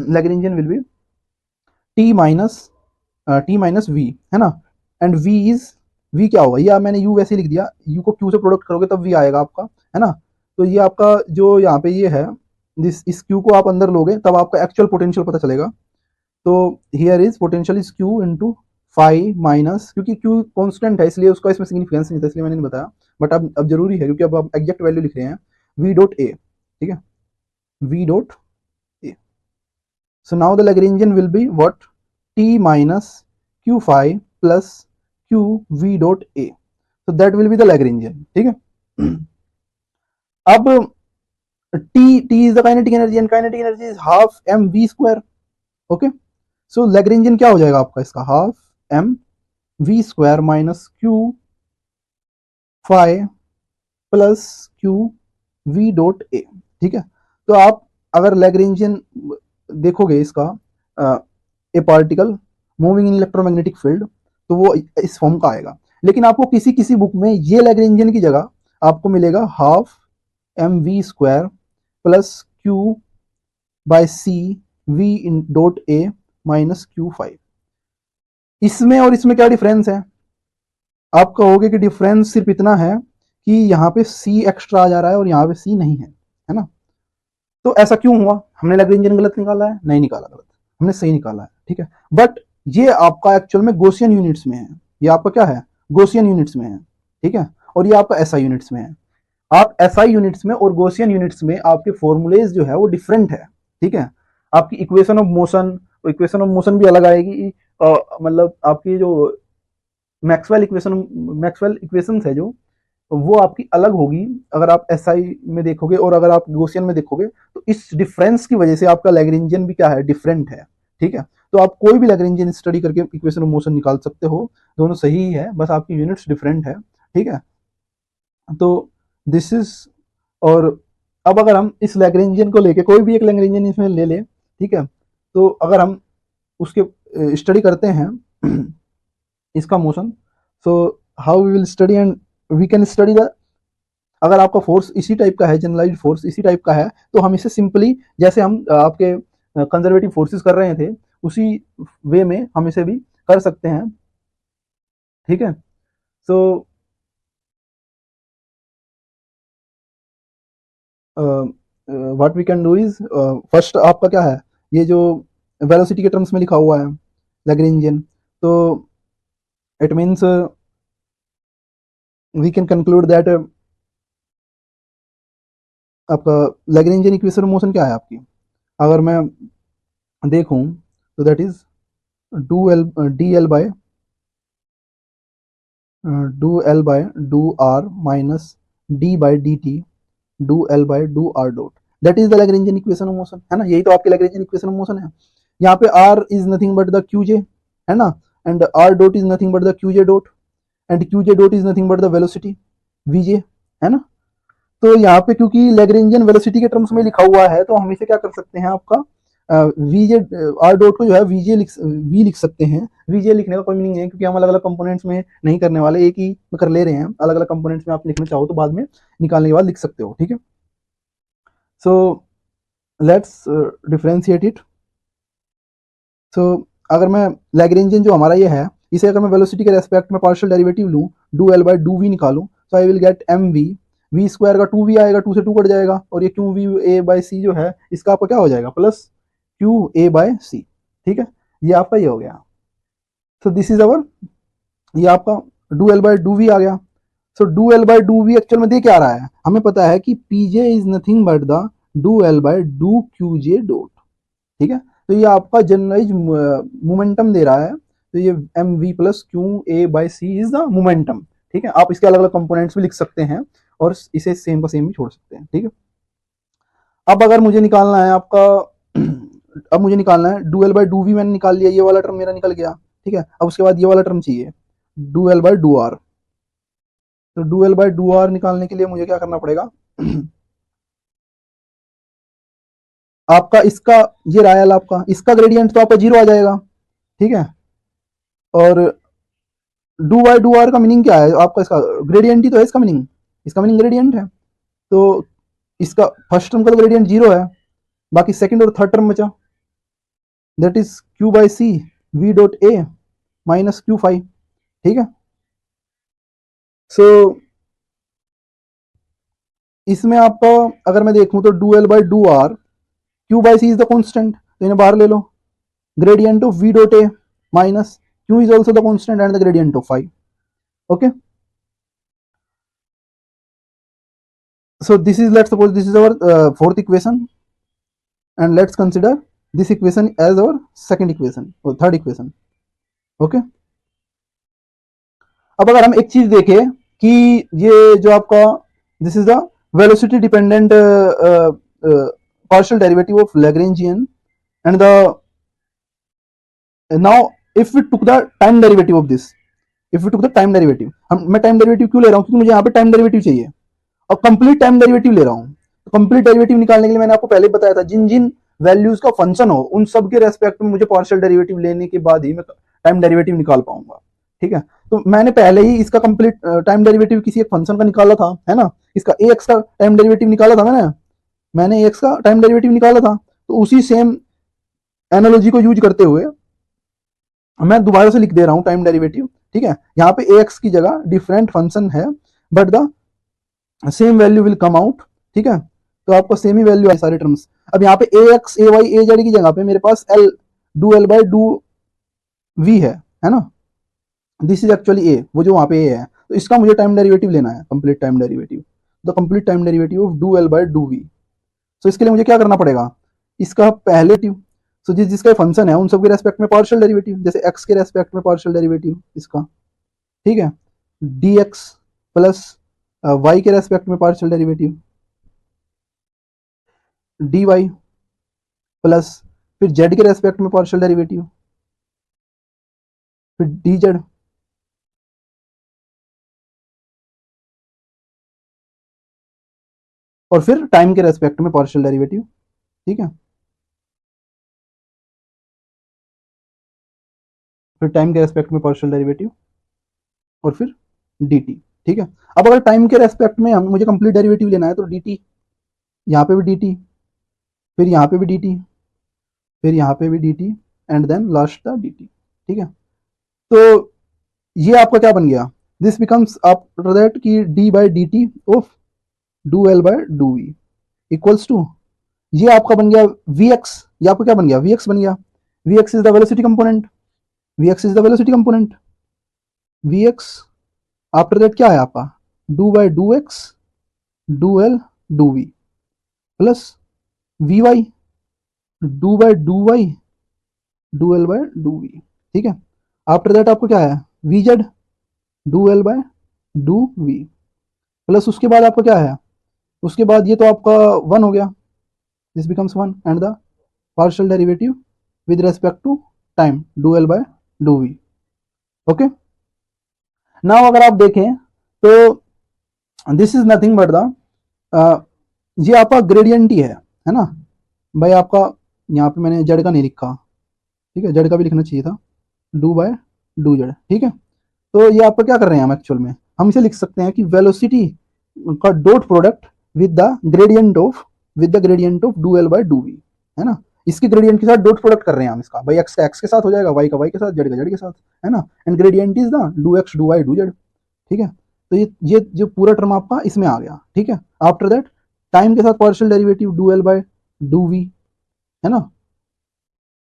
Lagrangian will be t minus v, है ना, and we क्या होगा, ये मैंने यू वैसे ही लिख दिया, यू को क्यू से प्रोडक्ट करोगे तब वी आएगा आपका, है ना। तो ये आपका जो यहाँ पे ये है, इस क्यू को आप अंदर लोगे तब आपका एक्चुअल पोटेंशियल पता चलेगा। तो here is potential is q into phi minus, क्योंकि क्यू कॉन्स्टेंट है इसलिए उसका इसमें सिग्निफिकेंस नहीं था, इसलिए मैंने नहीं बताया, बट अब जरूरी है क्योंकि अब आप एग्जैक्ट वैल्यू लिख रहे हैं, वी डॉट ए, ठीक है, v dot a. So now the Lagrangian will be what, t minus q phi plus q v dot a, so that will be the Lagrangian, ठीक है। अब T is the kinetic energy and kinetic energy is half mv square, okay. So Lagrangian क्या हो जाएगा आपका इसका, half m v square minus q phi plus q v dot a, ठीक है। तो आप अगर Lagrangian देखोगे इसका, a particle moving in electromagnetic field, तो वो इस फॉर्म का आएगा, लेकिन आपको किसी किसी बुक में ये लैग्रेंजियन की जगह आपको मिलेगा half m v square plus q by c v in dot A minus Q phi. इसमें और इसमें क्या डिफरेंस है, आप कहोगे कि डिफरेंस सिर्फ इतना है कि यहाँ पे सी एक्स्ट्रा आ जा रहा है और यहाँ पे सी नहीं है ना। तो ऐसा क्यों हुआ, हमने लैग्रेंजियन गलत निकाला है, नहीं निकाला गलत, हमने सही निकाला है, ठीक है। बट ये आपका एक्चुअल में गॉसियन यूनिट्स में है, ये आपका क्या है, गॉसियन यूनिट्स में है, ठीक है, और ये आपका एसआई यूनिट्स में है। आप एसआई यूनिट्स में और गॉसियन यूनिट्स में आपके फॉर्मूलेज जो है वो डिफरेंट है, ठीक है। आपकी इक्वेशन ऑफ मोशन भी अलग आएगी, मतलब आपकी जो मैक्सवेल इक्वेशंस है जो, वो आपकी अलग होगी अगर आप एसआई में देखोगे और अगर आप गॉसियन में देखोगे, तो इस डिफरेंस की वजह से आपका लैग्रेंजियन भी क्या है, डिफरेंट है, ठीक है। तो आप कोई भी लैग्रेंजियन स्टडी करके इक्वेशन ऑफ मोशन निकाल सकते हो, दोनों सही ही है, बस आपकी यूनिट्स डिफरेंट है, ठीक है। तो दिस इज, और अब अगर हम इस लैग्रेंजियन को लेके कोई भी एक लैग्रेंजियन इसमें ले ले, ठीक है, तो अगर हम उसके स्टडी करते हैं इसका मोशन, so how we will study and we can study the, अगर आपका फोर्स इसी टाइप का है, जनरलाइज्ड फोर्स इसी टाइप का है, तो हम इसे सिंपली जैसे हम आपके कंजर्वेटिव फोर्सेस कर रहे थे उसी वे में हम इसे भी कर सकते हैं, ठीक है। So what we can do is, first आपका क्या है, ये जो वेलोसिटी के टर्म्स में लिखा हुआ है लैग्रेंजियन, तो it means we can conclude that आपका लैग्रेंजियन इक्वेशन ऑफ मोशन क्या है आपकी, अगर मैं देखूं तो that is d L by do r minus d by d t do L by do r dot, that is the Lagrangian equation of motion, है ना। यही तो आपकी लैग्रेंजियन इक्वेशन ऑफ मोशन है। यहाँ पे R is nothing but the Q J, है ना, and R dot is nothing but the Q J dot, and Q J dot is nothing but the velocity V J, है ना। तो यहाँ पे क्योंकि लैग्रेंजियन वेलोसिटी के टर्म्स में लिखा हुआ है, तो हम इसे क्या कर सकते हैं, आपका वीजे आर डॉट को जो है वी लिख सकते हैं। वीजे लिखने का कोई मीनिंग नहीं है क्योंकि हम अलग अलग कंपोनेंट्स में नहीं करने वाले, एक ही में कर ले रहे हैं, अलग अलग कंपोनेंट्स में आप लिखना चाहो तो बाद में निकालने के बाद लिख सकते हो, ठीक है। So let's differentiate it. So अगर मैं लैग्रेंजियन जो हमारा ये है, इसे अगर मैं वेलोसिटी के रेस्पेक्ट में पार्शियल डेरिवेटिव लूँ, do L by do v निकालूं, तो I will get m v square का 2v आएगा, 2 से 2 कट जाएगा, और ये क्यू वी ए बाय सी जो है इसका आपका क्या हो जाएगा, प्लस क्यू ए बाय सी, ठीक है। ये आपका ये हो गया। सो दिस इज अवर, ये आपका do L by do V आ गया। So do L by do V actual में दे क्या रहा है, हमें पता है कि P J is nothing but the do L by do Q J dot, ठीक है। तो ये आपका जनरलाइज मोमेंटम दे रहा है, तो ये m we plus q A by c is the momentum, ठीक है। आप इसके अलग अलग कंपोनेंट्स भी लिख सकते हैं और इसे सेम का सेम भी छोड़ सकते हैं, ठीक है। अब अगर मुझे निकालना है आपका अब मुझे निकालना है do L by do v, मैंने निकाल लिया, ये वाला टर्म मेरा निकल गया, ठीक है। अब उसके बाद ये वाला टर्म चाहिए, do L by do R. तो do L by do R निकालने के लिए मुझे क्या करना पड़ेगा आपका इसका ये रायल, आपका इसका ग्रेडियंट तो आपका 0 आ जाएगा, ठीक है। और डू बाय डू आर का मीनिंग क्या है आपका, इसका ग्रेडियंट ही तो है, इसका मीनिंग ग्रेडियंट है। तो इसका फर्स्ट टर्म का तो ग्रेडियंट 0 है, बाकी सेकंड और थर्ड टर्म बचा, that is Q by C we dot A minus Q five. ठीक है, सो इसमें आपका अगर मैं देखूं तो do L by do R, Q by C is the constant, तो इन्हें बाहर ले लो, gradient of we dot A minus Q is also the constant and the gradient of five. Okay, so this is, let's suppose this is our fourth equation, and let's consider this equation as our second equation or third equation. okay, अब अगर हम एक चीज देखें कि ये जो आपका this is the velocity dependent partial derivative of Lagrangian, and the now if we took the time derivative of this, if we took the time derivative, मैं टाइम डेरिवेटिव क्यों ले रहा हूँ, क्योंकि मुझे यहाँ पे टाइम डेरिवेटिव चाहिए और कंप्लीट टाइम डेरिवेटिव ले रहा हूँ। तो कंप्लीट डेरिवेटिव निकालने के लिए मैंने आपको पहले ही बताया था, जिन जिन वैल्यूज का फंक्शन हो उन सब के रेस्पेक्ट में मुझे पार्शियल डेरिवेटिव लेने के बाद ही मैं टाइम डेरिवेटिव निकाल पाऊंगा। ठीक है, तो मैंने पहले ही इसका कंप्लीट टाइम डेरिवेटिव किसी एक फंक्शन का निकाला था, है ना, इसका एक्स का टाइम डेरिवेटिव निकाला था मैंने एक्स का टाइम डेरिवेटिव निकाला था। तो उसी सेम एनालॉजी को यूज करते हुए मैं दोबारा से लिख दे रहा हूं टाइम डेरिवेटिव। ठीक है, यहाँ पे एक्स की जगह डिफरेंट फंक्शन है but the same value will come out. ठीक है, तो आपको सेम ही वैल्यू है सारे टर्म्स। अब यहाँ पे A X A Y A Z की जगह पे मेरे पास L do L by do we है ना, दिस इज एक्चुअली ए, वो जो वहां पे ए है, तो इसका मुझे टाइम डेरिवेटिव लेना है, complete time derivative, the complete time derivative of do L by do V. So इसके लिए मुझे क्या करना पड़ेगा, इसका पहले सो जिसका फंक्शन है उन सब के रेस्पेक्ट में पार्शियल डेरिवेटिव, जैसे एक्स के रेस्पेक्ट में पार्शियल डेरिवेटिव इसका, ठीक है, डी एक्स प्लस वाई के रेस्पेक्ट में partial derivative d y plus फिर जेड के रेस्पेक्ट में पार्शियल डेरिवेटिव फिर डी जेड, और फिर टाइम के रेस्पेक्ट में पार्शियल डेरिवेटिव। ठीक है, फिर टाइम के रेस्पेक्ट में पार्शियल डेरिवेटिव और फिर डी टी। ठीक है, अब अगर टाइम के रेस्पेक्ट में मुझे कंप्लीट डेरिवेटिव लेना है तो डी टी, यहाँ पे भी डी टी, फिर यहाँ पे भी डी टी, फिर यहाँ पे भी d T and then last the d t. ठीक है, तो ये आपका क्या बन गया, दिस बिकम्स आफ्टर दैट की d by d t of do L by do v equals to, ये आपका बन गया वी एक्स, ये आपका क्या बन गया, वी एक्स बन गया, v x is the velocity component, v x is the velocity component, v x after that क्या है आपका do by do x do L do v plus v y do by do y do L by do v. ठीक है, after that आपको क्या है v z do L by do v plus उसके बाद आपका क्या है, उसके बाद ये तो आपका वन हो गया, this becomes one and the partial derivative with respect to time do L by do v. Okay, now अगर आप देखें तो this is nothing but the ये आपका ग्रेडियंट ही है ना भाई, आपका यहाँ पे मैंने जेड का नहीं लिखा, ठीक है, जेड का भी लिखना चाहिए था, डू बाय डू जेड। ठीक है, तो ये आपका क्या कर रहे हैं हम एक्चुअल में, हम इसे लिख सकते हैं कि वेलोसिटी का dot product with the gradient of do L by do we, है ना, इसके ग्रेडियंट के साथ डॉट प्रोडक्ट कर रहे हैं हम इसका, भाई एक्स का एक्स के साथ हो जाएगा, वाई का वाई के साथ, जेड का जेड के साथ, है ना, and gradient is the do x do y do Z. ठीक है, तो ये जो पूरा टर्म आपका इसमें आ गया। ठीक है, आफ्टर दैट टाइम के साथ partial derivative do L by do we, है ना,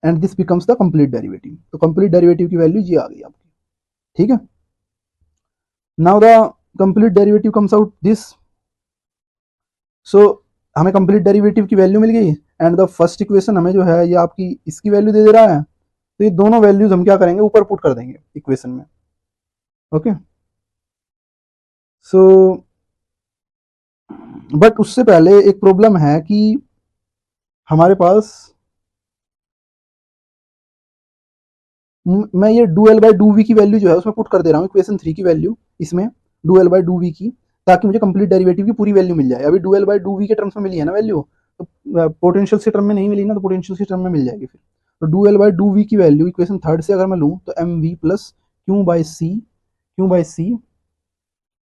and this becomes the complete derivative, तो कंप्लीट डेरिवेटिव की वैल्यू ये आ गई आपकी। ठीक है, now the complete derivative comes out this, so हमें कंप्लीट डेरिवेटिव की वैल्यू मिल गई एंड द फर्स्ट इक्वेशन हमें जो है ये आपकी इसकी वैल्यू दे रहा है, तो ये दोनों वैल्यूज हम क्या करेंगे ऊपर पुट कर देंगे इक्वेशन में। ओके, सो बट उससे पहले एक प्रॉब्लम है कि हमारे पास मैं ये do L by do we की वैल्यू जो है उसमें पुट कर दे रहा हूँ इक्वेशन 3 की वैल्यू इसमें do L by do we की, ताकि मुझे कंप्लीट डेरिवेटिव की पूरी वैल्यू मिल जाए। अभी do L by do v के टर्म्स में मिली है ना वैल्यू, तो पोटेंशियल से टर्म में नहीं मिली ना, तो पोटेंशियल से टर्म में मिल जाएगी फिर। तो do L by do we की वैल्यू इक्वेशन थर्ड से अगर मैं लूँ तो M we plus Q by C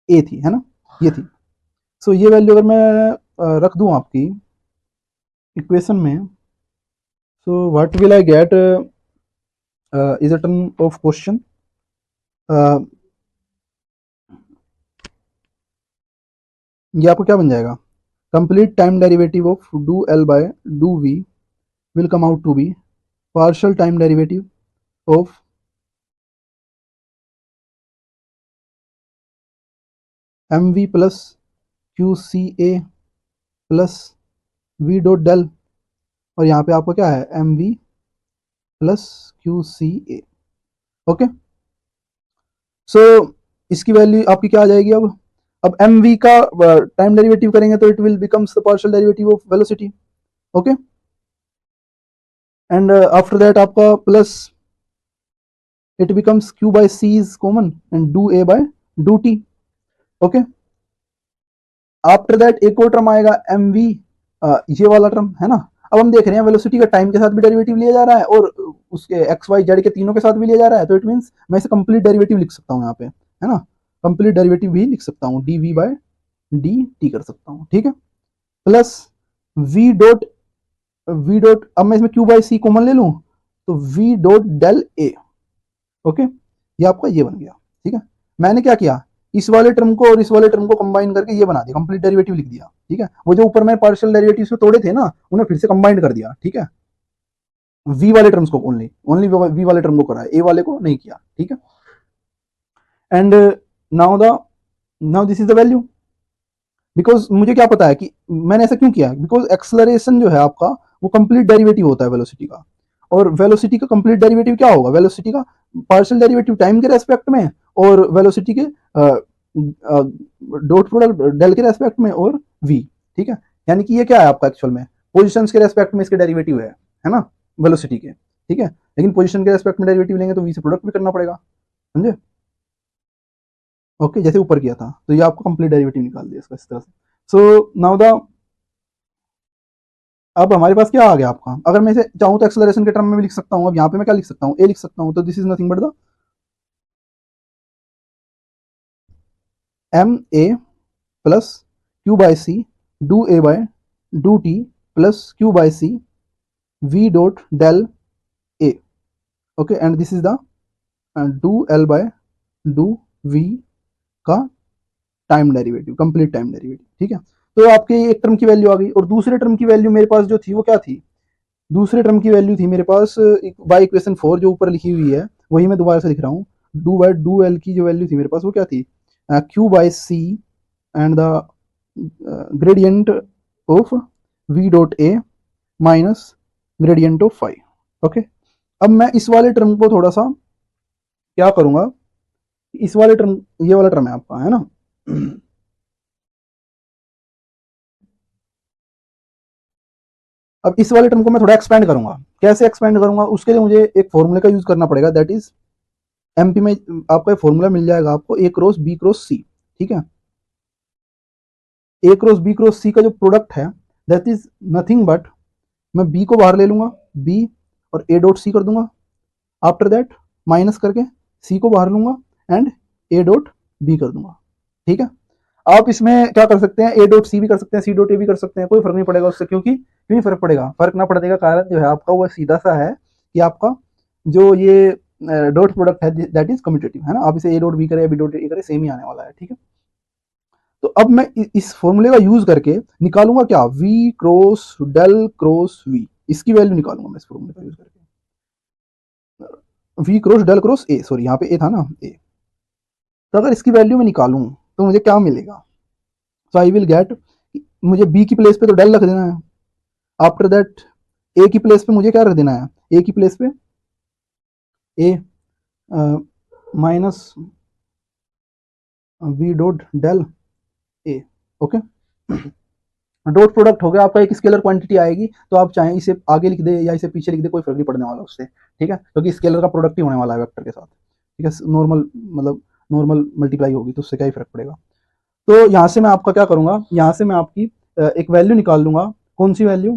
A थी, है ना, ये थी। सो ये वैल्यू अगर मैं रख दूँ आपकी इक्वेशन में, So what will I get is a term of question. ये आपको क्या बन जाएगा, complete time derivative of do L by do v will come out to be partial time derivative of mv plus qca plus v dot del, और यहाँ पे आपको क्या है mv plus qca। ओके, सो इसकी वैल्यू आपकी क्या आ जाएगी अब mv का टाइम डेरिवेटिव करेंगे तो it will becomes the partial derivative of velocity. Okay, and after that आपका plus it becomes q by c is common and do a by do t। Okay, after that एक और term आएगा mv, ये वाला term है ना। अब हम देख रहे हैं वेलोसिटी का टाइम के साथ भी डेरिवेटिव लिया जा रहा है और उसके एक्स वाई जेड के तीनों के साथ भी लिया जा रहा है, तो इट मींस मैं इसे कंप्लीट डेरिवेटिव लिख सकता हूँ यहाँ पे, है ना, कंप्लीट डेरिवेटिव भी लिख सकता हूँ, d v by d t कर सकता हूँ, ठीक है, प्लस वी डॉट अब मैं इसमें क्यू बाई सी कॉमन ले लूँ तो we dot del A. Okay, ये आपका ये बन गया, ठीक है। मैंने क्या किया, इस वाले टर्म को और इस वाले टर्म को कंबाइन करके ये बना दिया, कंप्लीट डेरिवेटिव लिख दिया, ठीक है। वो जो ऊपर मैंने पार्शियल डेरिवेटिव से तोड़े थे ना, उन्हें फिर से कंबाइन कर दिया, ठीक है। वी वाले टर्म्स को ओनली ओनली वी वाले टर्म को करा है, ए वाले को नहीं किया, ठीक है। And now this is the value, because मुझे क्या पता है कि मैंने ऐसा क्यों किया, बिकॉज एक्सलरेशन जो है आपका वो कंप्लीट डेरिवेटिव होता है वेलोसिटी का, और वेलोसिटी का कंप्लीट डेरिवेटिव क्या होगा, वेलोसिटी का पार्शियल डेरिवेटिव टाइम के रेस्पेक्ट में और वेलोसिटी के डॉट प्रोडक्ट डेल के रेस्पेक्ट में और v, ठीक है। यानी कि ये क्या है आपका एक्चुअल में पोजीशंस के रेस्पेक्ट में इसके डेरिवेटिव है ना, वेलोसिटी के, ठीक है। लेकिन पोजीशन के रेस्पेक्ट में डेरिवेटिव लेंगे तो v से प्रोडक्ट भी करना पड़ेगा, समझे। ओके, जैसे ऊपर किया था, तो ये आपको कंप्लीट डेरिवेटिव निकाल दिया इसका इस तरह से। सो नाउ द अब हमारे पास क्या आ गया आपका, अगर मैं इसे चाहूँ तो एक्सेलरेशन के टर्म में भी लिख सकता हूँ। अब यहाँ पे मैं क्या लिख सकता हूँ, ए लिख सकता हूँ, तो this is nothing but the M A plus Q by C do A by do T plus Q by C we dot del A. Okay, and this is the do L by do V का time derivative, complete time derivative, ठीक है। तो आपके एक term की value आ गई, और दूसरे टर्म की वैल्यू मेरे पास जो थी वो क्या थी, दूसरे टर्म की वैल्यू थी मेरे पास बाई इक्वेशन 4 जो ऊपर लिखी हुई है, वही मैं दोबारा से लिख रहा हूँ। डू बाय डू एल की जो वैल्यू थी मेरे पास वो क्या थी, q by c and the gradient of we dot A minus gradient of five. Okay, अब मैं इस वाले टर्म को थोड़ा सा क्या करूंगा, इस वाले टर्म, ये वाला टर्म है आपका, है ना, अब इस वाले टर्म को मैं थोड़ा एक्सपेंड करूंगा। कैसे एक्सपेंड करूंगा, उसके लिए मुझे एक फॉर्मूले का यूज करना पड़ेगा, दैट इज एमपी में आपका फॉर्मूला मिल जाएगा आपको, ए क्रॉस बी क्रॉस सी, ठीक है। ए क्रॉस बी क्रॉस सी का जो प्रोडक्ट है दैट इज नथिंग बट, मैं बी को बाहर ले लूंगा, बी और ए डॉट सी कर दूंगा, आफ्टर दैट माइनस करके सी को बाहर लूंगा एंड ए डॉट बी कर दूंगा, ठीक है। आप इसमें क्या कर सकते हैं, ए डॉट सी भी कर सकते हैं, सी डॉट ए भी कर सकते हैं, कोई फर्क नहीं पड़ेगा उससे, क्योंकि क्यों नहीं फर्क पड़ेगा, फर्क ना पड़ने का कारण जो है आपका वो सीधा सा है कि आपका जो ये डॉट प्रोडक्ट है दैट इज कम्यूटेटिव, है ना। आप इसे ए डॉट बी करें, बी डॉट ए करें, सेम ही आने वाला है, ठीक है। तो अब मैं इस फॉर्मूले का यूज करके निकालूंगा क्या, v cross del cross v, इसकी वैल्यू निकालूंगा मैं इस फॉर्मूले का यूज करके, v cross del cross a, sorry यहाँ पे a था ना, a। तो अगर इसकी वैल्यू में निकालूं तो मुझे क्या मिलेगा, सो आई विल गेट, मुझे b की प्लेस पे तो डेल रख देना है, आफ्टर दैट a की प्लेस पे मुझे क्या रख देना है, a की प्लेस पे a minus v dot del a। Okay, dot product हो गया आपका, एक स्केलर क्वांटिटी आएगी, तो आप चाहें इसे आगे लिख दे या इसे पीछे लिख दे, कोई फर्क नहीं पड़ने वाला उससे, ठीक है, क्योंकि स्केलर का प्रोडक्ट ही होने वाला है वेक्टर के साथ, ठीक है। नॉर्मल मतलब नॉर्मल मल्टीप्लाई होगी तो उससे क्या ही फर्क पड़ेगा। तो यहाँ से मैं आपका क्या करूंगा, यहाँ से मैं आपकी एक वैल्यू निकाल लूंगा, कौन सी वैल्यू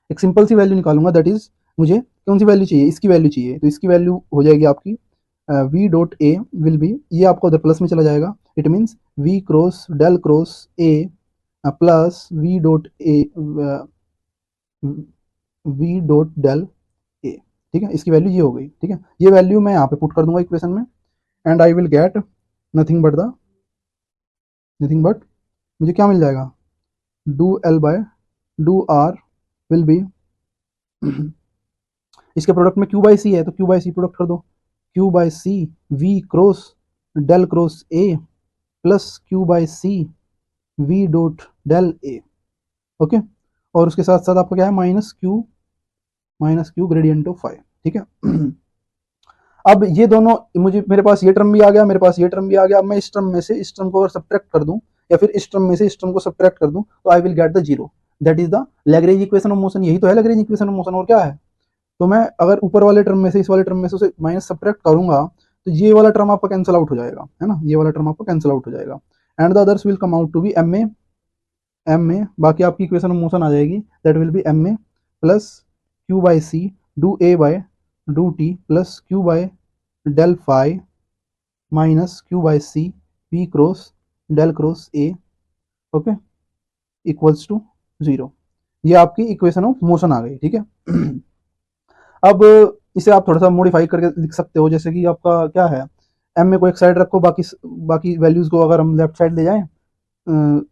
एक सिंपल सी वैल्यू निकालूंगा, दैट इज मुझे कौन सी वैल्यू चाहिए, इसकी वैल्यू चाहिए, तो इसकी वैल्यू हो जाएगी आपकी v dot A will be, ये आपका उधर प्लस में चला जाएगा, it means v cross del cross A plus v dot A V dot del A, ठीक है, इसकी वैल्यू ये हो गई, ठीक है, ये वैल्यू मैं यहाँ पे पुट कर दूंगा इक्वेशन में, and I will get nothing but मुझे क्या मिल जाएगा, do L by do r will be इसके प्रोडक्ट में क्यू बाई सी है तो क्यू बाई सी प्रोडक्ट कर दो, q by C v cross del cross A plus Q by C we dot del A, okay, और उसके साथ साथ आपका क्या है minus q gradient of five, ठीक है। अब ये दोनों मुझे, मेरे पास ये टर्म भी आ गया, मेरे पास ये टर्म भी आ गया, अब मैं इस टर्म में से इस टर्म को अगर सब्ट्रैक्ट कर दूं या फिर इस टर्म में से इस टर्म को सब्ट्रैक्ट कर दूं तो I will get the zero, that is the Lagrange equation of motion, यही तो है लैग्रेंज इक्वेशन ऑफ मोशन, और क्या है। तो मैं अगर ऊपर वाले टर्म में से इस वाले टर्म में से उसे माइनस सब्ट्रैक्ट करूंगा तो ये वाला टर्म आपका कैंसिल आउट हो जाएगा, है ना, ये वाला टर्म आपका कैंसिल आउट हो जाएगा, and the others will come out to be m A बाकी आपकी इक्वेशन ऑफ मोशन आ जाएगी, that will be m A plus Q by C do A by do T plus q by del phi minus q by c p cross del cross A, okay, equals to zero. ये आपकी equation of motion आ गई, ठीक है। अब इसे आप थोड़ा सा मॉडिफाई करके लिख सकते हो, जैसे कि आपका क्या है, एम में को एक साइड रखो, बाकी बाकी वैल्यूज को अगर हम लेफ्ट साइड ले जाएं,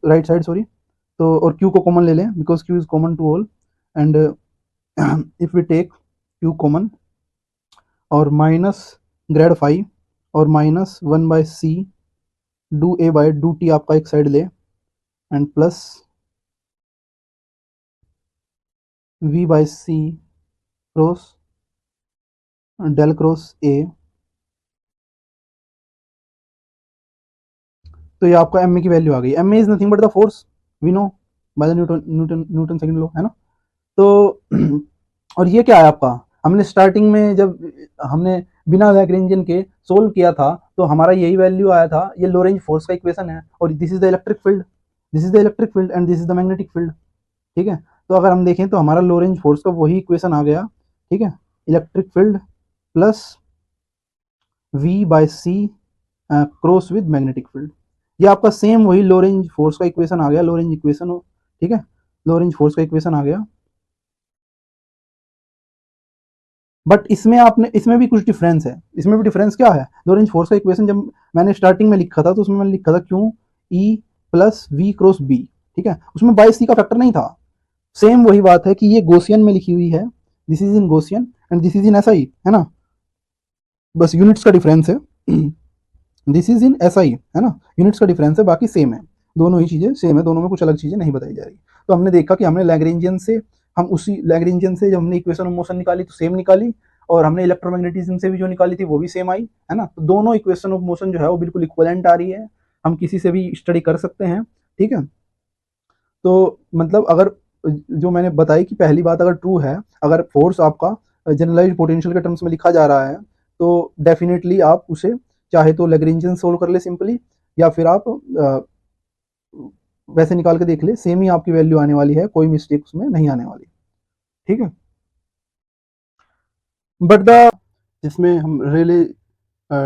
राइट साइड सॉरी, तो और क्यू को कॉमन ले लें because q is common to all, and if we take q common और माइनस ग्रेड फाइव और minus one by c do A by do t आपका एक साइड ले, and plus v by c cross del cross A, तो ये आपका m A की value आ गई, m A is nothing but the force we know by the Newton Newton Newton second law, है ना। तो और ये क्या है आपका, हमने स्टार्टिंग में जब हमने बिना लैग्रेंजियन के सोल्व किया था तो हमारा यही वैल्यू आया था, ये लो रेंज फोर्स का इक्वेशन है, और this is the electric field, this is the electric field and this is the magnetic field, ठीक है। तो अगर हम देखें तो हमारा लो रेंज फोर्स का वही इक्वेशन आ गया, ठीक है, electric field plus v by c cross with magnetic field, ये आपका सेम वही लो रेंज फोर्स का इक्वेशन आ गया, लो रेंज इक्वेशन, ठीक है, लो रेंज फोर्स का इक्वेशन आ गया, बट इसमें आपने, इसमें भी कुछ डिफरेंस है, इसमें भी डिफरेंस क्या है, लो रेंज फोर्स का इक्वेशन जब मैंने स्टार्टिंग में लिखा था तो उसमें मैंने लिखा था q E plus v cross B, ठीक है, उसमें बाई सी का फैक्टर नहीं था, सेम वही बात है कि ये गोसियन में लिखी हुई है, this is in Gaussian and this is in SI, है ना, बस यूनिट्स का डिफरेंस है, दिस इज इन एसआई, है ना, यूनिट्स का डिफरेंस है, बाकी सेम है, दोनों ही चीजें सेम है, दोनों में कुछ अलग चीजें नहीं बताई जा रही। तो हमने देखा कि हमने लैग्रेंजियन से, हम उसी लैग्रेंजियन से जब हमने इक्वेशन ऑफ मोशन निकाली तो सेम निकाली, और हमने इलेक्ट्रोमैग्नेटिज्म से भी जो निकाली थी वो भी सेम आई, है ना, तो दोनों इक्वेशन ऑफ मोशन जो है वो बिल्कुल इक्वलेंट आ रही है, हम किसी से भी स्टडी कर सकते हैं, ठीक है। तो मतलब अगर जो मैंने बताई कि पहली बात अगर ट्रू है, अगर फोर्स आपका जनरलाइज्ड पोटेंशियल के टर्म्स में लिखा जा रहा है तो डेफिनेटली आप उसे चाहे तो लैग्रेंजियन सोल्व कर ले सिंपली, या फिर आप वैसे निकाल के देख ले, सेम ही आपकी वैल्यू आने वाली है, कोई मिस्टेक उसमें नहीं आने वाली, ठीक है। बट द जिसमें हम रेले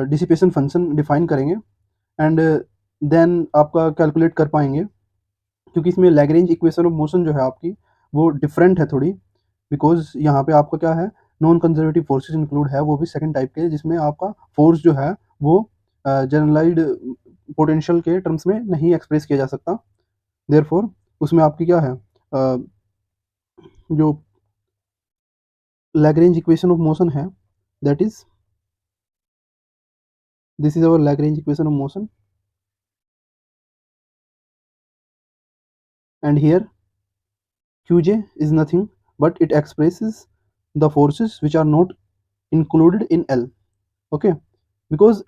डिसिपेशन फंक्शन डिफाइन करेंगे एंड देन आपका कैलकुलेट कर पाएंगे, क्योंकि इसमें लैग्रेंज इक्वेशन ऑफ मोशन जो है आपकी वो डिफरेंट है थोड़ी, बिकॉज यहाँ पे आपका क्या है, नॉन कंजर्वेटिव फोर्सेस इंक्लूड है, वो भी सेकंड टाइप के, जिसमें आपका फोर्स जो है वो जनरलाइज्ड पोटेंशियल के टर्म्स में नहीं एक्सप्रेस किया जा सकता, देयरफॉर उसमें आपकी क्या है, जो लैग्रेंज इक्वेशन ऑफ मोशन है, that is this is our Lagrange equation of motion, and here Qj is nothing but it expresses the forces which are not included in L, okay, because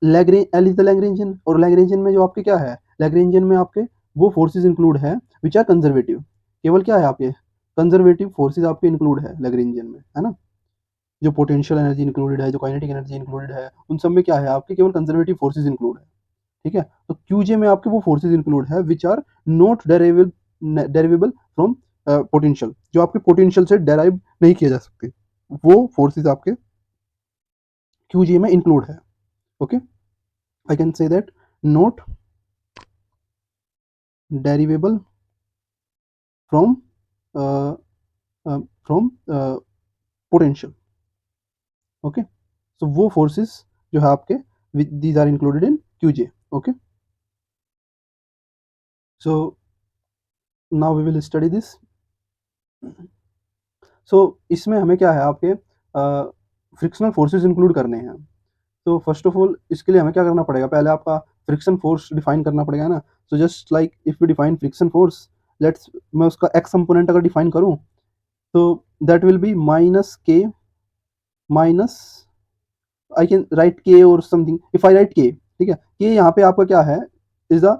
L is the Lagrangian, और Lagrangian में जो आपके क्या है, Lagrangian में आपके वो forces include है विच आर कंजर्वेटिव, केवल क्या है आपके कंजर्वेटिव फोर्सेस आपके इंक्लूड है Lagrangian में, है ना, जो पोटेंशियल एनर्जी इंक्लूडेड है, जो काइनेटिक एनर्जी इंक्लूडेड है, उन सब में क्या है आपके केवल कंजर्वेटिव फोर्सेस इंक्लूड है, ठीक है। तो क्यूजे में आपके वो फोर्सेज इंक्लूड है which are not derivable from potential, जो आपके पोटेंशियल से डेराइव नहीं किए जा सकते, वो फोर्सेज आपके क्यूजे में इंक्लूड है, okay, I can say that not derivable from from potential. Okay, so वो फोर्सेस जो है आपके these are included in Q J. Okay, so now we will study this. So इसमें हमें क्या है, आपके फ्रिक्शनल फोर्सेस इंक्लूड करने हैं। तो फर्स्ट ऑफ ऑल इसके लिए हमें क्या करना पड़ेगा, पहले आपका फ्रिक्शन फोर्स डिफाइन करना पड़ेगा ना। So just like if we define friction force, let's, मैं उसका एक्स कंपोनेंट अगर डिफाइन करूं तो that will be minus k minus, I can write k और समथिंग, इफ आई राइट के, ठीक है, के यहाँ पे आपका क्या है, इज अ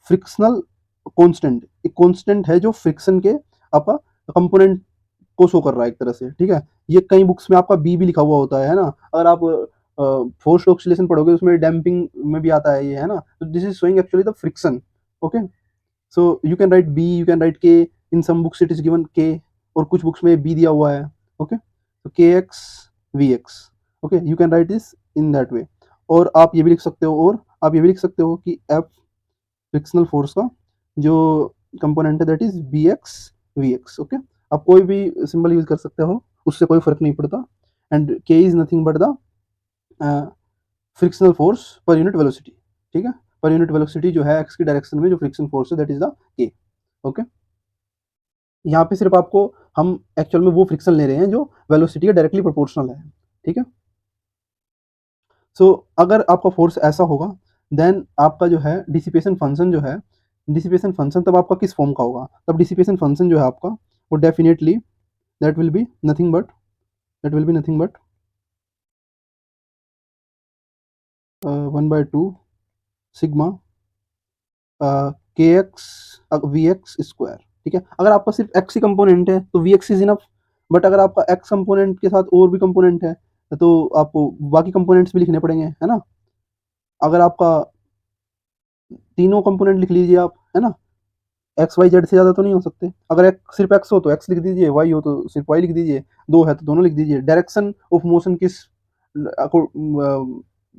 फ्रिक्शनल कांस्टेंट, एक कांस्टेंट है जो फ्रिक्शन के आपका कंपोनेंट को शो कर रहा है एक तरह से, ठीक है। ये कई बुक्स में आपका बी भी लिखा हुआ होता है ना, अगर आप फोर्स ऑक्सीलेशन पढ़ोगे उसमें डैम्पिंग में भी आता है ये, है ना। तो this is showing actually the friction. Okay, so you can write B, you can write K, in some books it is given K, और कुछ बुक्स में बी दिया हुआ है। ओके, तो k x we x, okay, you can write this in that way. और आप ये भी लिख सकते हो, और आप ये भी लिख सकते हो कि एफ फ्रिक्शनल फोर्स का जो कंपोनेंट है that is b x we x. Okay, आप कोई भी सिंबल यूज कर सकते हो, उससे कोई फर्क नहीं पड़ता। एंड के is nothing but the frictional force per unit velocity, ठीक है, पर यूनिट वेलोसिटी जो है एक्स की डायरेक्शन में जो फ्रिक्शन फोर्स है दैट इज द के। ओके, यहाँ पे सिर्फ आपको हम एक्चुअल में वो फ्रिक्शन ले रहे हैं जो वेलोसिटी के डायरेक्टली प्रोपोर्शनल है, ठीक है। सो अगर आपका फोर्स ऐसा होगा, देन आपका जो है डिसिपेशन फंक्शन जो है, डिसिपेशन फंक्शन तब आपका किस फॉर्म का होगा, तब डिसिपेशन फंक्शन जो है आपका वो definitely that will be nothing but, that will be nothing but 1/2 sigma के एक्स वी एक्स स्क्वायर, ठीक है। अगर आपका सिर्फ एक्स ही कंपोनेंट है तो v x is enough, but अगर आपका एक्स कंपोनेंट के साथ और भी कंपोनेंट है तो आपको बाकी कंपोनेंट्स भी लिखने पड़ेंगे, है ना। अगर आपका तीनों कंपोनेंट लिख लीजिए आप, है ना, एक्स वाई जेड से ज़्यादा तो नहीं हो सकते। अगर सिर्फ एक्स हो तो एक्स लिख दीजिए, वाई हो तो सिर्फ वाई लिख दीजिए, दो है तो दोनों लिख दीजिए। डायरेक्शन ऑफ मोशन किस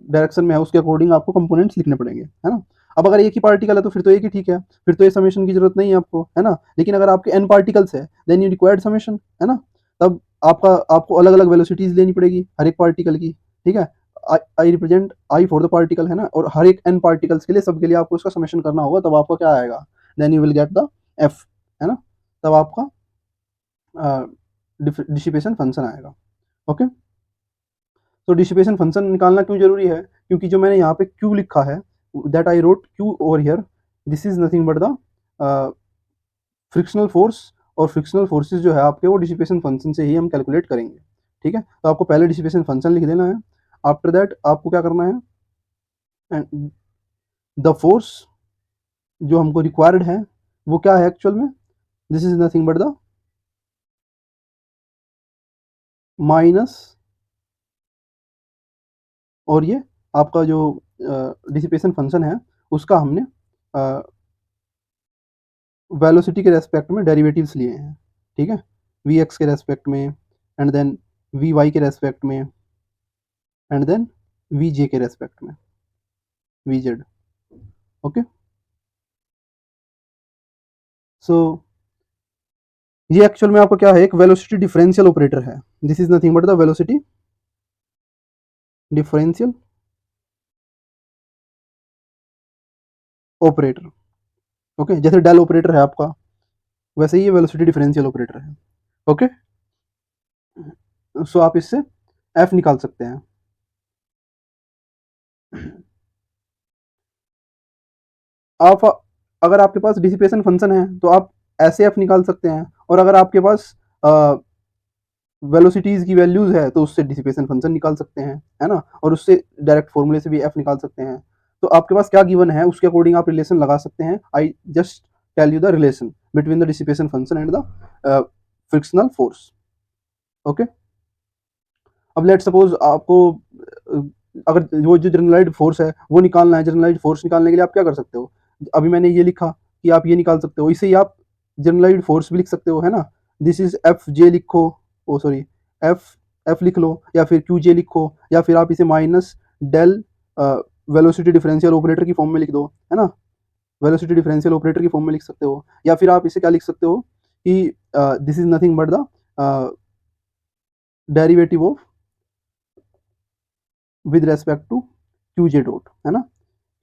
डायरेक्शन में है उसके अकॉर्डिंग आपको कंपोनेंट्स लिखने पड़ेंगे, है ना। अब अगर एक ही पार्टिकल है तो फिर तो एक ही ठीक है, फिर तो ये समेशन की जरूरत नहीं है आपको, है ना। लेकिन अगर आपके एन पार्टिकल्स है देन यू रिक्वायर्ड समेशन, है ना। तब आपको अलग अलग वेलोसिटीज लेनी पड़ेगी हर एक पार्टिकल की, ठीक है। I represent I for the particle, है ना, और हर एक एन पार्टिकल्स के लिए सबके लिए आपको उसका समेशन करना होगा, तब आपका क्या आएगा, then you will get the F, है ना, तब आपका डिसिपेशन फंक्शन आएगा। ओके, तो डिसिपेशन फंक्शन निकालना क्यों जरूरी है, क्योंकि जो मैंने यहाँ पे क्यू लिखा है that I wrote Q over here, this is nothing but the frictional force, और फ्रिक्शनल फोर्सेस जो है आपके वो डिसिपेशन फंक्शन से ही हम कैलकुलेट करेंगे, ठीक है। तो आपको पहले डिसिपेशन फंक्शन लिख देना है, आफ्टर दैट आपको क्या करना है, एंड द फोर्स जो हमको रिक्वायर्ड है वो क्या है एक्चुअल में, this is nothing but the minus, और ये आपका जो डिसिपेशन फंक्शन है उसका हमने वेलोसिटी के रेस्पेक्ट में डेरिवेटिव्स लिए हैं, ठीक है, वी एक्स के रेस्पेक्ट में, एंड देन वी वाई के रेस्पेक्ट में, एंड देन वी जे के रेस्पेक्ट में, वी जेड। ओके, सो ये एक्चुअल में आपका क्या है, एक वेलोसिटी डिफरेंशियल ऑपरेटर है, this is nothing but the velocity differential operator. Okay, जैसे डेल ऑपरेटर है आपका, वैसे ही ये वेलोसिटी डिफरेंशियल ऑपरेटर है। ओके, सो आप इससे एफ निकाल सकते हैं। आप अगर आपके पास डिसिपेशन फंक्शन है तो आप ऐसे एफ निकाल सकते हैं, और अगर आपके पास वेलोसिटीज की वैल्यूज है तो उससे डिसिपेशन फंक्शन निकाल सकते हैं, है ना, और उससे डायरेक्ट फॉर्मूले से भी एफ निकाल सकते हैं। तो आपके पास क्या गिवन है उसके अकॉर्डिंग आप रिलेशन लगा सकते हैं। I just tell you the relation between the dissipation function and the frictional force. Okay, अब लेट सपोज आपको अगर वो जो जनरलाइज्ड फोर्स है वो निकालना है, जनरलाइज्ड फोर्स निकालने के लिए आप क्या कर सकते हो, अभी मैंने ये लिखा कि आप ये निकाल सकते हो, इसे ही आप जनरलाइज्ड फोर्स भी लिख सकते हो, है ना। दिस इज एफ जे लिखो, ओ सॉरी, एफ एफ लिख लो, या फिर क्यू जे लिखो, या फिर आप इसे minus del velocity differential operator की फॉर्म में लिख दो, है ना, वेलोसिटी डिफरेंशियल ऑपरेटर की फॉर्म में लिख सकते हो, या फिर आप इसे क्या लिख सकते हो कि this is nothing but the derivative of with respect to q J dot, है ना,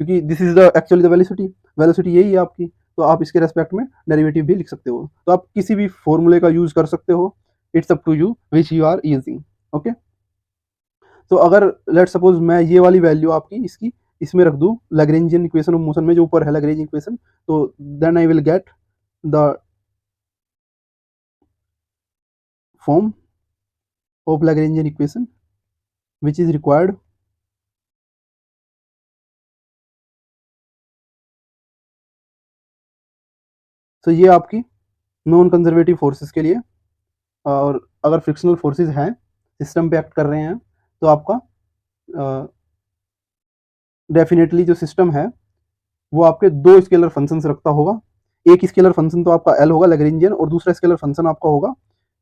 क्योंकि this is the actually the velocity, velocity यही है आपकी, तो आप इसके रेस्पेक्ट में डेरिवेटिव भी लिख सकते हो, तो आप किसी भी फॉर्मूले का यूज कर सकते हो, it's up to you which you are using. Okay, तो अगर लेट सपोज मैं ये वाली वैल्यू आपकी इसकी इसमें रख दूं लैग्रेंजियन इक्वेशन ऑफ मोशन में, जो ऊपर है लैग्रेंजियन इक्वेशन, तो then I will get the form of Lagrangian equation which is required तो ये आपकी नॉन कंजर्वेटिव फोर्सेस के लिए, और अगर फ्रिक्शनल फोर्सेस हैं सिस्टम पे एक्ट कर रहे हैं तो आपका डेफिनेटली जो सिस्टम है वो आपके दो स्केलर फंक्शंस रखता होगा, एक स्केलर फंक्शन तो आपका एल होगा लैग्रेंजियन, और दूसरा स्केलर फंक्शन आपका होगा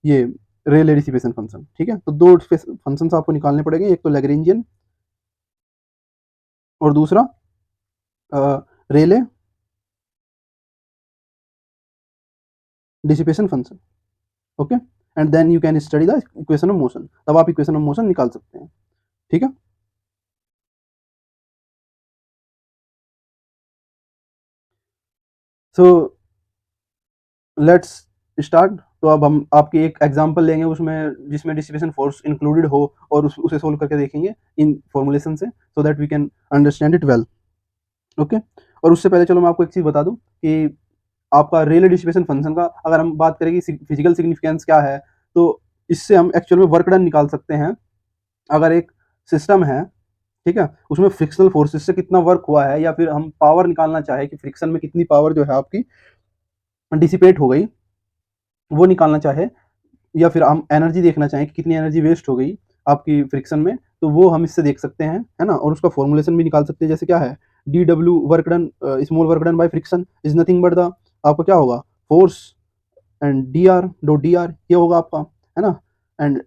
ये रेले डिसिपेशन फंक्शन। ठीक है, तो दो फंक्शंस आपको निकालने पड़ेंगे, एक तो लैग्रेंजियन और दूसरा Rayleigh dissipation function. Okay, and then you can study the equation of motion, तब आप इक्वेशन ऑफ मोशन निकाल सकते हैं। ठीक है, सो लेट्स स्टार्ट। तो अब हम आपकी एक एग्जांपल लेंगे उसमें जिसमें डिस्ट्रीब्यूशन फोर्स इंक्लूडेड हो, और उसे सोल्व करके देखेंगे इन फॉर्मुलेशन से, so that we can understand it well. Okay, और उससे पहले चलो मैं आपको एक चीज बता दूं कि आपका रेले डिस्ट्रीब्यूशन फंक्शन का अगर हम बात करें कि फिजिकल सिग्निफिकेंस क्या है, तो इससे हम एक्चुअल में वर्क डन निकाल सकते हैं। अगर एक सिस्टम है, ठीक है, उसमें फ्रिक्शनल फोर्सेस से कितना वर्क हुआ है, या फिर हम पावर निकालना चाहे कि फ्रिक्शन में कितनी पावर जो है आपकी डिसिपेट हो गई, वो निकालना चाहे, या फिर हम एनर्जी देखना चाहें कि कितनी एनर्जी वेस्ट हो गई आपकी फ्रिक्शन में, तो वो हम इससे देख सकते हैं, है ना, और उसका फॉर्मुलेशन भी निकाल सकते हैं। जैसे क्या है, D W work done, small work done by friction is nothing but the, आपका क्या होगा, force and D R dot D R, ये होगा आपका, है ना, एंड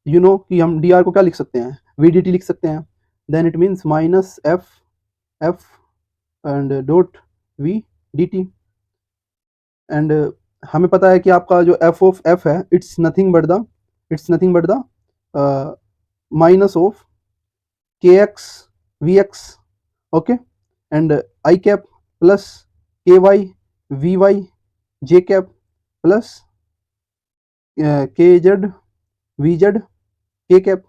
यू नो कि हम डी आर को क्या लिख सकते हैं, वी डी टी लिख सकते हैं, then it means minus F F and dot V D T, एंड हमें पता है कि आपका जो एफ ऑफ एफ है it's nothing but the minus of K x we x. Okay, and I cap plus K Y V Y J cap plus K Z V Z के cap,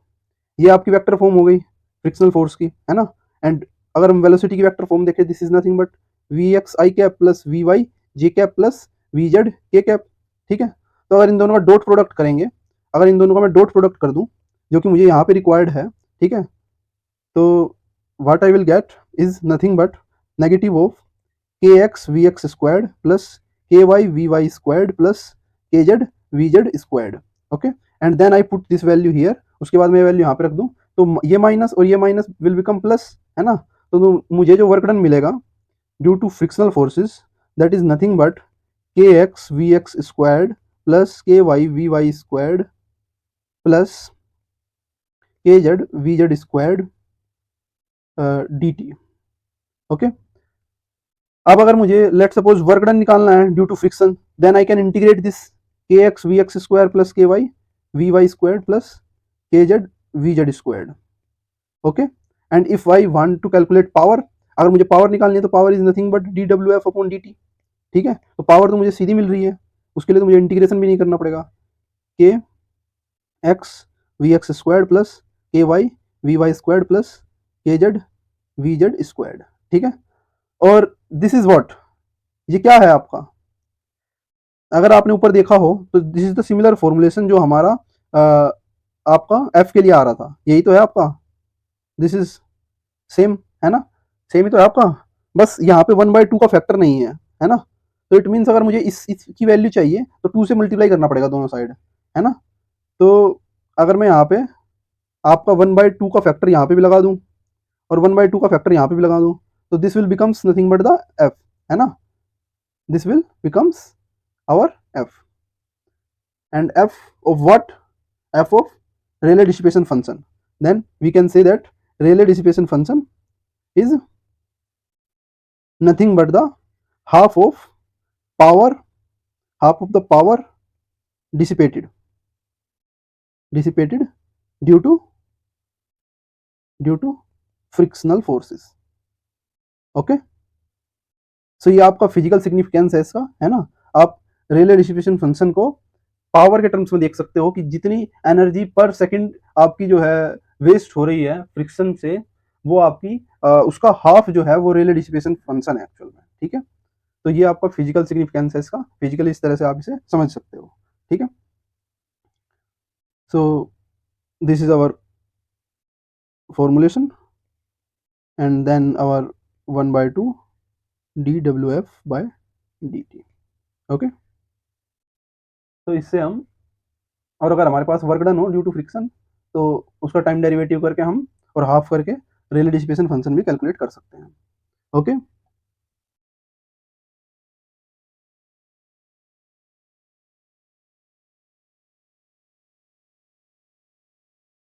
ये आपकी वेक्टर फॉर्म हो गई frictional force की, है ना। And अगर हम वेलोसिटी की वेक्टर फॉर्म देखें, this is nothing but v x i cap plus v Y J cap plus v Z के कैप। ठीक है, तो अगर इन दोनों का डॉट प्रोडक्ट करेंगे, अगर इन दोनों का मैं डॉट प्रोडक्ट कर दूं, जो कि मुझे यहाँ पे रिक्वायर्ड है, ठीक है, तो what I will get is nothing but negative of K x we X squared plus K Y V Y squared plus K Z V Z squared. Okay, and then I put this value here, उसके बाद मैं value यहाँ पे रख दूँ, तो ये minus और ये माइनस विल बिकम प्लस, है ना, तो मुझे जो वर्क डन मिलेगा due to frictional forces, that is nothing but K x we X squared plus K Y V Y squared plus K Z V Z squared D T. Okay, अब अगर मुझे let suppose work done निकालना है due to friction, then I can integrate this K x we X square plus K Y V Y square plus K Z V Z square. Okay, and if I want to calculate power, अगर मुझे power निकालनी है तो power is nothing but d W F upon d t. ठीक है, तो power तो मुझे सीधी मिल रही है, उसके लिए तो मुझे इंटीग्रेशन भी नहीं करना पड़ेगा, K x we X square plus K Y V Y square plus K Z V Z square. ठीक है, और दिस इज व्हाट, ये क्या है आपका, अगर आपने ऊपर देखा हो तो this is the similar formulation जो हमारा आपका एफ के लिए आ रहा था, यही तो है आपका, दिस इज सेम, है ना, सेम ही तो है आपका, बस यहाँ पे 1/2 का फैक्टर नहीं है ना, तो इट मीन्स अगर मुझे इसकी वैल्यू चाहिए तो 2 से मल्टीप्लाई करना पड़ेगा दोनों साइड, है ना, तो अगर मैं यहाँ पे आपका 1/2 का फैक्टर यहाँ पे भी लगा दूँ और 1/2 का फैक्टर यहाँ पे भी लगा दूँ, तो this will becomes nothing but the F, है ना, this will becomes our f, and f of what, f of Rayleigh dissipation function, then we can say that Rayleigh dissipation function is nothing but the half of power half of the power dissipated due to frictional forces. Okay, so ये आपका physical significance है इसका, है ना। आप Rayleigh dissipation function को power के terms में देख सकते हो कि जितनी एनर्जी पर सेकंड आपकी जो है वेस्ट हो रही है फ्रिक्शन से, वो आपकी उसका हाफ जो है वो रेले डिसिपेशन फंक्शन है एक्चुअल में, ठीक है। तो ये आपका फिजिकल सिग्निफिकेंस है इसका, फिजिकली इस तरह से आप इसे समझ सकते हो, ठीक है। So this is our formulation and then our 1/2 dWf/dt। Okay, तो इससे हम, और अगर हमारे पास वर्क डन हो ड्यू टू फ्रिक्शन तो उसका टाइम डेरिवेटिव करके हम और हाफ करके रेले डिसिपेशन फंक्शन भी कैलकुलेट कर सकते हैं। ओके।